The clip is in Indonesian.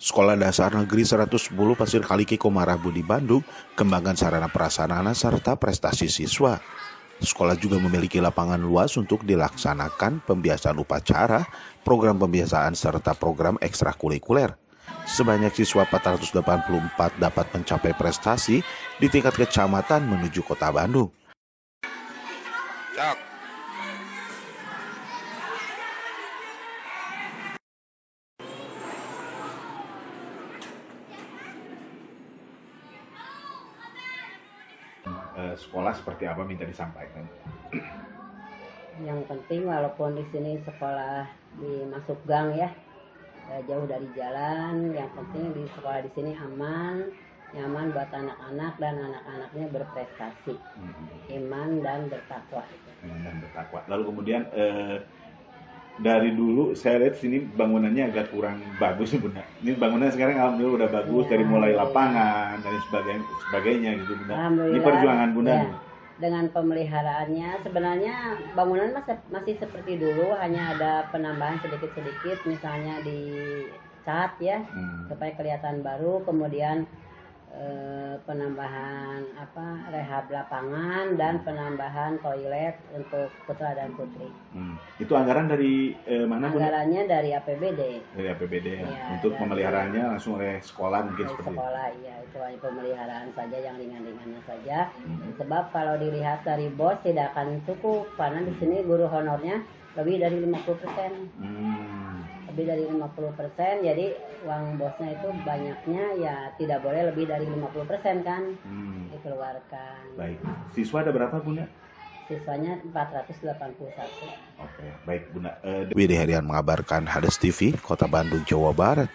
Sekolah Dasar Negeri 110 Pasir Kaliki Komarah Budi Bandung kembangkan sarana prasarana serta prestasi siswa. Sekolah juga memiliki lapangan luas untuk dilaksanakan pembiasaan upacara, program pembiasaan serta program ekstrakurikuler. Sebanyak siswa 484 dapat mencapai prestasi di tingkat kecamatan menuju kota Bandung. Sekolah seperti apa minta disampaikan? Yang penting walaupun di sini sekolah di masuk gang ya, jauh dari jalan, yang penting di sekolah di sini aman, nyaman buat anak-anak dan anak-anaknya berprestasi, iman dan bertakwa. Lalu kemudian dari dulu saya lihat sini bangunannya agak kurang bagus Bunda. Ini bangunannya sekarang alhamdulillah udah bagus ya, dari mulai lapangan dan sebagainya gitu Bunda. Ini perjuangan Bunda. Ya, dengan pemeliharaannya sebenarnya bangunan masih seperti dulu, hanya ada penambahan sedikit-sedikit, misalnya di cat ya, supaya kelihatan baru, kemudian penambahan rehab lapangan dan penambahan toilet untuk putra dan putri. Itu anggaran dari mana? Anggarannya dari APBD. Dari APBD ya. Untuk pemeliharaannya langsung oleh sekolah mungkin seperti sekolah itu. Iya, itu hanya pemeliharaan saja yang ringan-ringannya saja. Sebab kalau dilihat dari bos tidak akan cukup, karena di sini guru honornya lebih dari 50%. Lebih dari 50%, jadi uang bosnya itu banyaknya ya tidak boleh lebih dari 50% kan dikeluarkan. Baik, siswa ada berapa Bunda? Siswanya 481. Oke, baik Bunda. Widi Herian mengabarkan Hades TV, Kota Bandung, Jawa Barat.